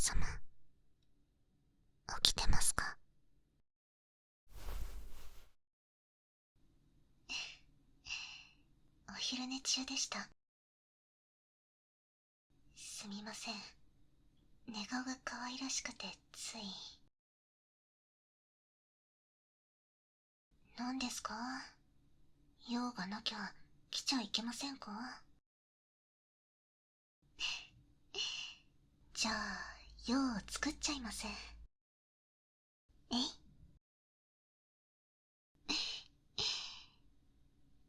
様、起きてますか？お昼寝中でした。すみません。寝顔が可愛らしくてつい。何ですか？用がなきゃ来ちゃいけませんか？じゃあ用を作っちゃいません。えい。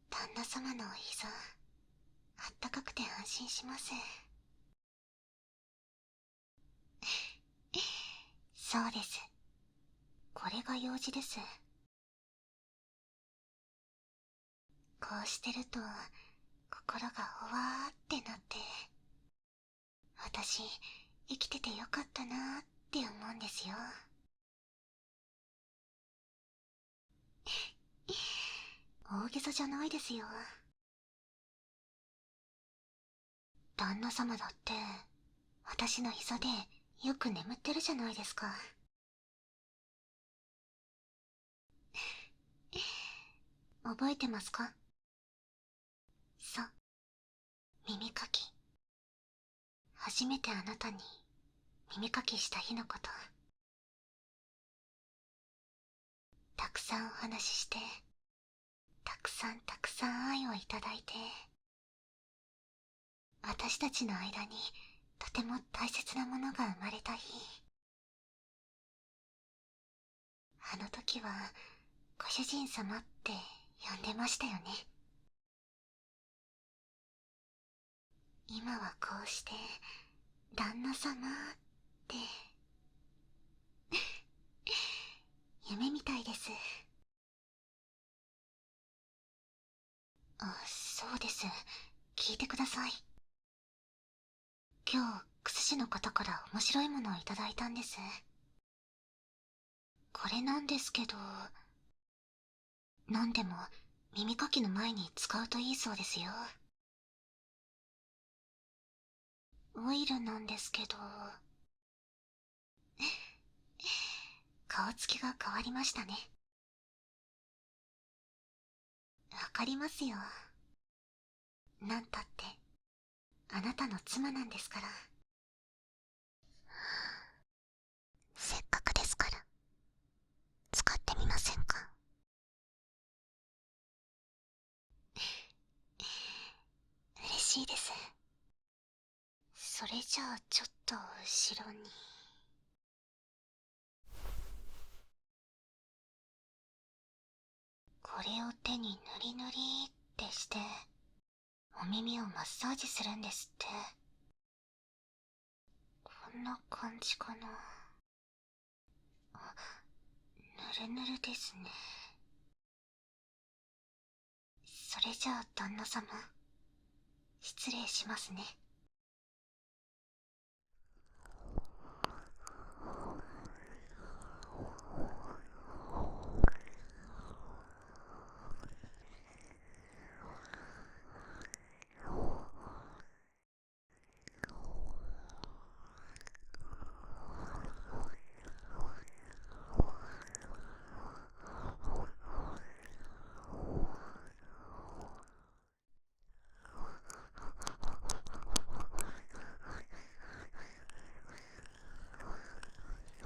旦那様のお膝、あったかくて安心します。そうです。これが用事です。こうしてると心がほわーってなって、私生きててよかったなーって思うんですよ。大げさじゃないですよ。旦那様だって私の膝でよく眠ってるじゃないですか。覚えてますか？そう、耳かき。初めてあなたに耳かきした日のこと。たくさんお話しして、たくさん愛をいただいて、私たちの間にとても大切なものが生まれた日。あの時はご主人様って呼んでましたよね。今はこうして旦那様って夢みたいです。あ、そうです。聞いてください。今日クス市の方から面白いものをいただいたんです。これなんですけど、何でも耳かきの前に使うといいそうですよ。オイルなんですけど、顔つきが変わりましたね。わかりますよ。なんたってあなたの妻なんですから。せっかくですから使ってみませんか？嬉しいです。それじゃあちょっと後ろに。これを手にぬりぬりってしてお耳をマッサージするんですって。こんな感じかな。あ、ぬるぬるですね。それじゃあ旦那様、失礼しますね。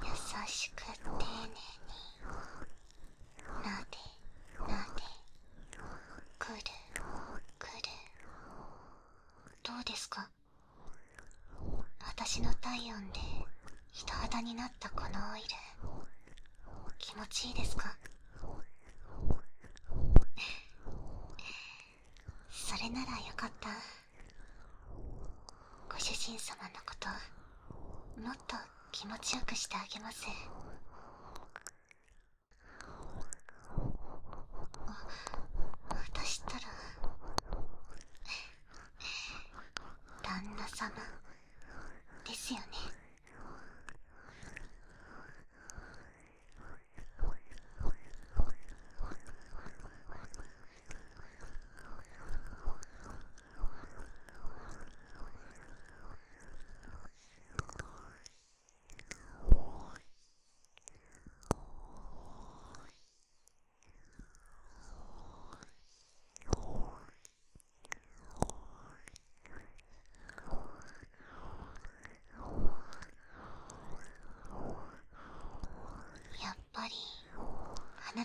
優しく丁寧になでなで、くるくる。どうですか？私の体温で人肌になったこのオイル、気持ちいいですか？それならよかった。ご主人様のこともっと気持ちよくしてあげます。私ったら旦那様ですよね。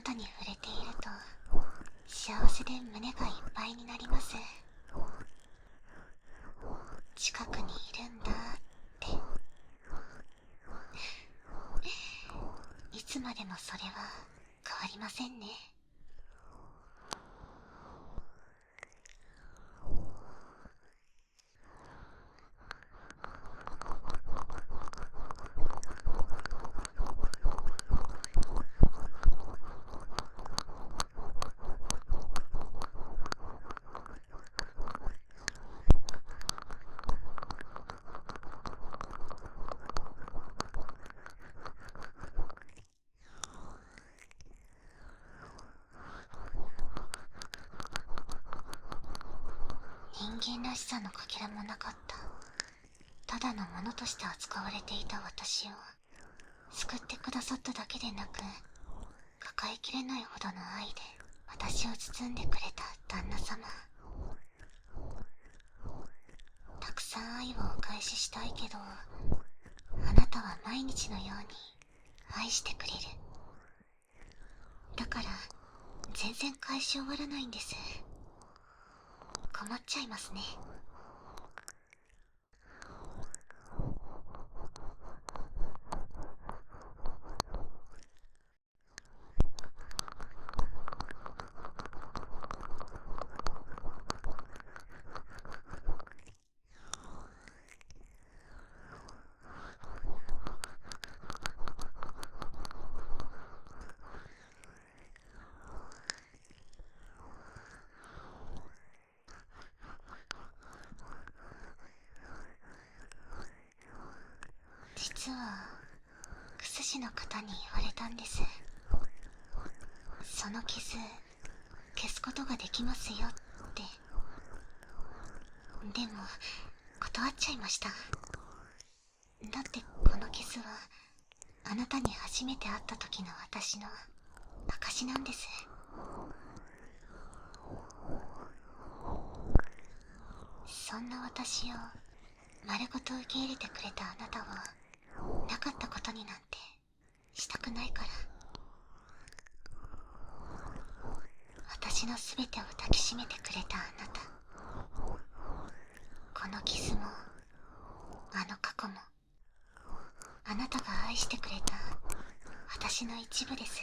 たに触れていると幸せで胸がいっぱいになります。近くにいるんだっていつまでもそれは変わりませんね。人間らしさのかけらもなかった。ただのものとして扱われていた私を救ってくださっただけでなく、抱えきれないほどの愛で私を包んでくれた旦那様。たくさん愛をお返ししたいけど、あなたは毎日のように愛してくれる。だから全然返し終わらないんです。困っちゃいますね。実はクスシの方に言われたんです。その傷消すことができますよって。でも断っちゃいました。だってこの傷はあなたに初めて会った時の私の証なんです。そんな私を丸ごと受け入れてくれたあなたをなかったことになんてしたくないから。私の全てを抱きしめてくれたあなた。この傷もあの過去もあなたが愛してくれた私の一部です。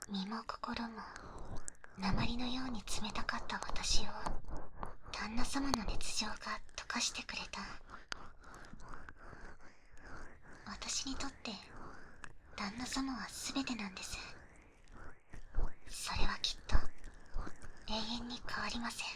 身も心も鉛のように冷たかった私を旦那様の熱情が溶かしてくれた。私にとって旦那様は全てなんです。それはきっと永遠に変わりません。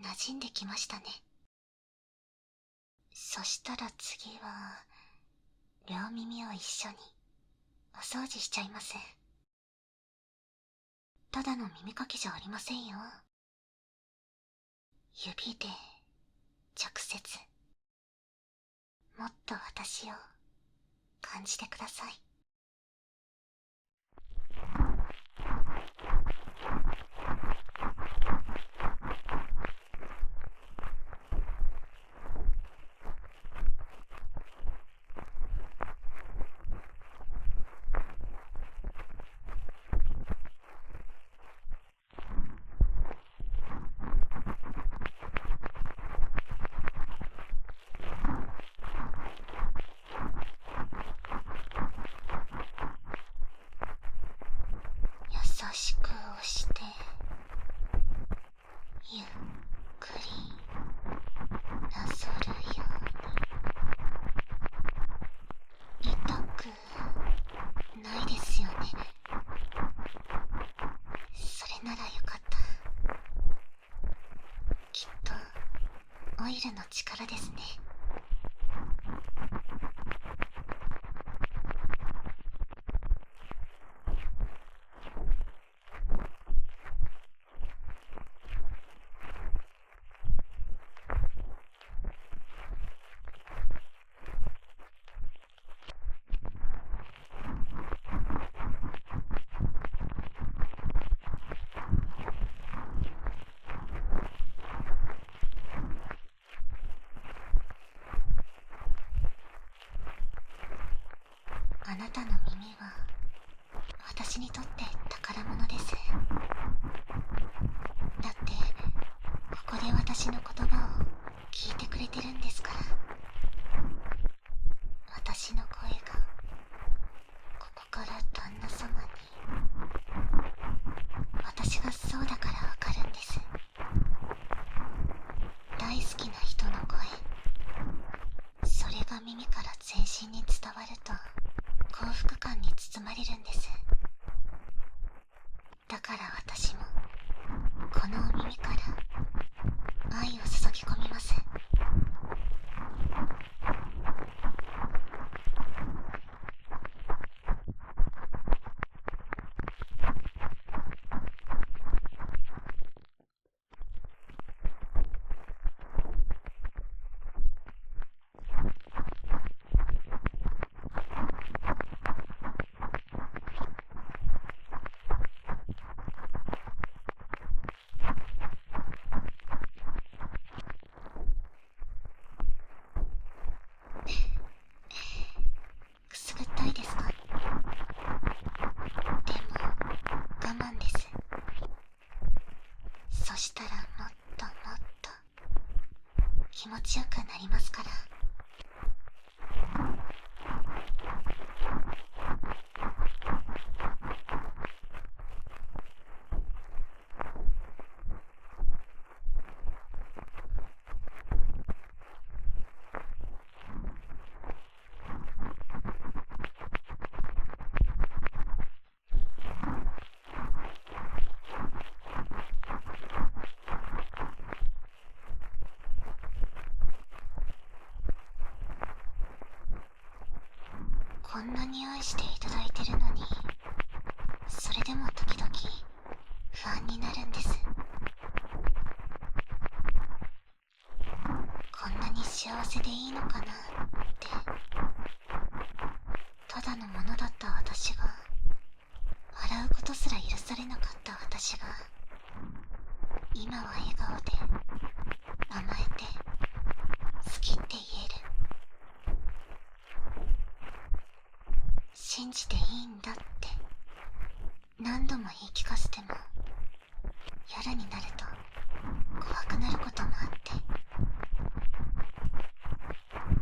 馴染んできましたね。そしたら次は両耳を一緒にお掃除しちゃいます。ただの耳かきじゃありませんよ。指で直接もっと私を感じてください。イルの力ですね。あなたの耳は私にとって宝物です。だってここで私の言葉を聞いてくれてるんですから。私の声がここから旦那様に、私がそうだからわかるんです。大好きな人の声、それが耳から全身に伝わると幸福感に包まれるんです。だから私もこのお耳から愛を注ぎ込みます。くすぐったいですか？でも我慢です。そしたらもっともっと気持ちよくなりますから。こんなに愛していただいてるのに、それでも時々不安になるんです。こんなに幸せでいいのかなって。ただのものだった私が、笑うことすら許されなかった私が、今は笑顔で甘えて好きって言える。信じていいんだって何度も言い聞かせても、夜になると怖くなることもあって。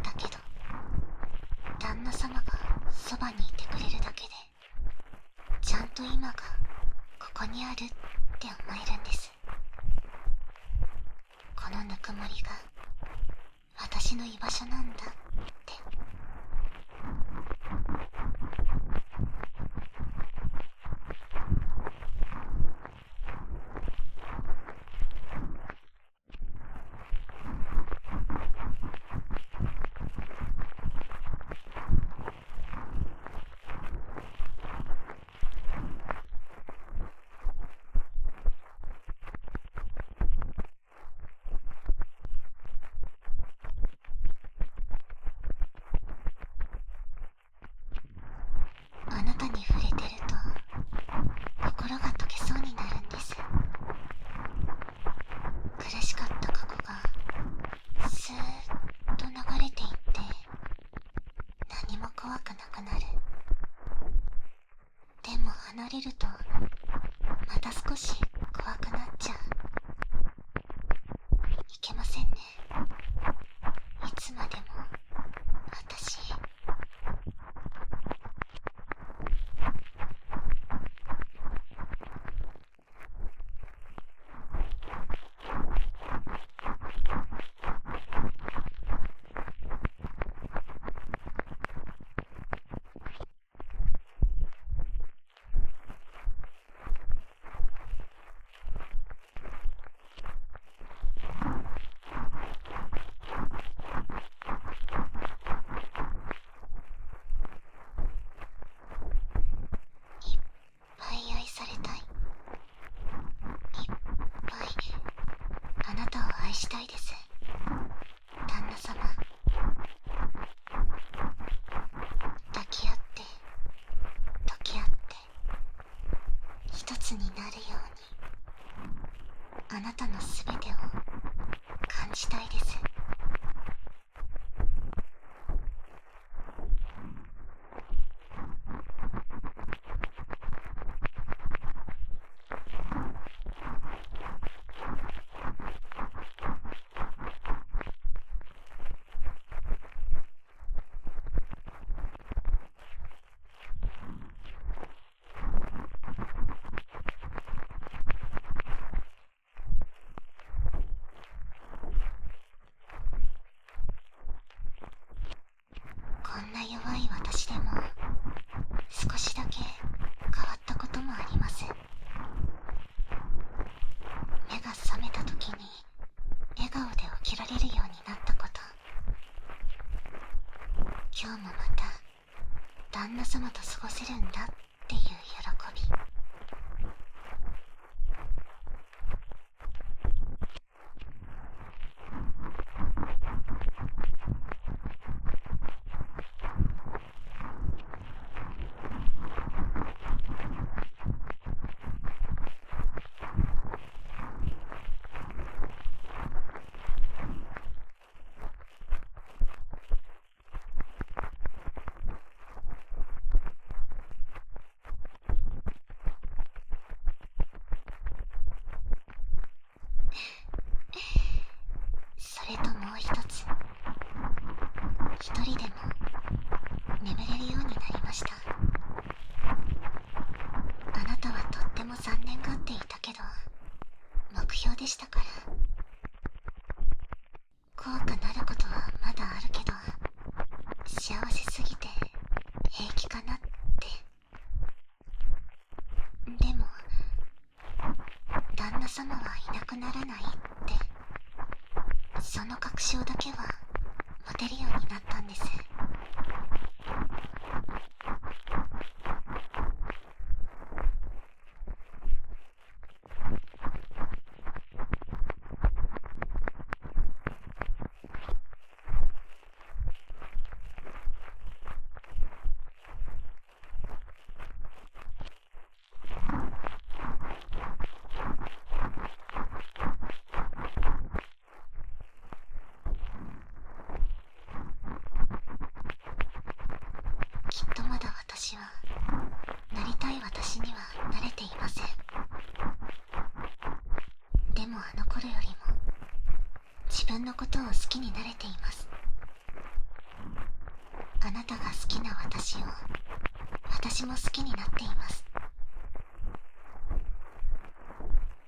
だけど旦那様がそばにいてくれるだけで、ちゃんと今がここにあるって思えるんです。このぬくもりが私の居場所なんだって。返したいです、旦那様。抱き合って溶け合って一つになるように、あなたのすべてを感じたいです。こんな弱い私でも少しだけ変わったこともあります。目が覚めた時に笑顔で起きられるようになったこと、今日もまた旦那様と過ごせるんだっていう喜び。それともう一つ、一人でも眠れるようになりました。あなたはとっても残念がっていたけど、目標でしたから。怖くなることはまだあるけど、幸せすぎて平気かなって。でも旦那様はいなくならないって、その確証だけは持てるようになったんです。きっとまだ私はなりたい私には慣れていません。でもあの頃よりも自分のことを好きになれています。あなたが好きな私を私も好きになっています。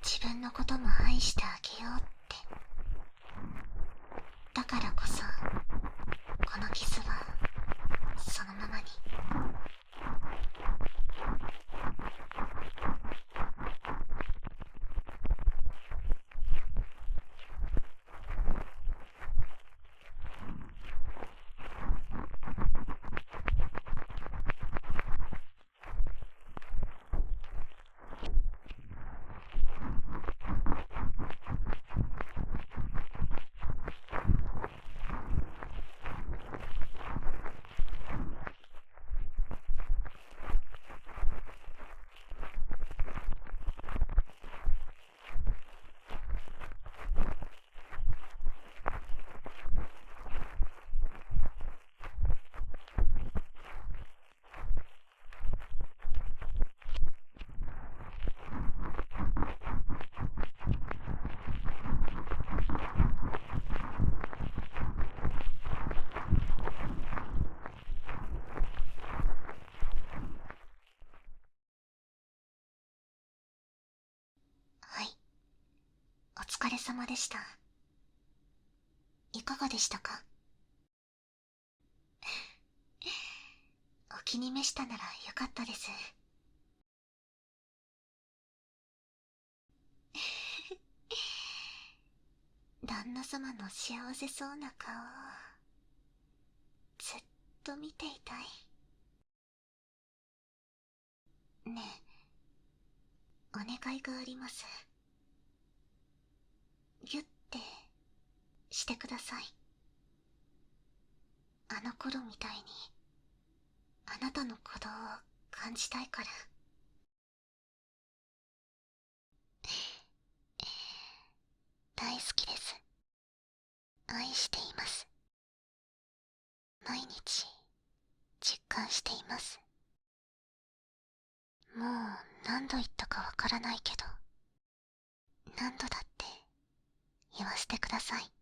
自分のことも愛してあげようって。だからこそこのキスはそのままに。はい、お疲れ様でした。いかがでしたか？お気に召したならよかったです。旦那様の幸せそうな顔をずっと見ていたい。ねえ、お願いがあります。ギュッてしてください。あの頃みたいにあなたの鼓動を感じたいから。大好きです。愛しています。毎日実感しています。もう何度言ったかわからないけど、何度だって言わせてください。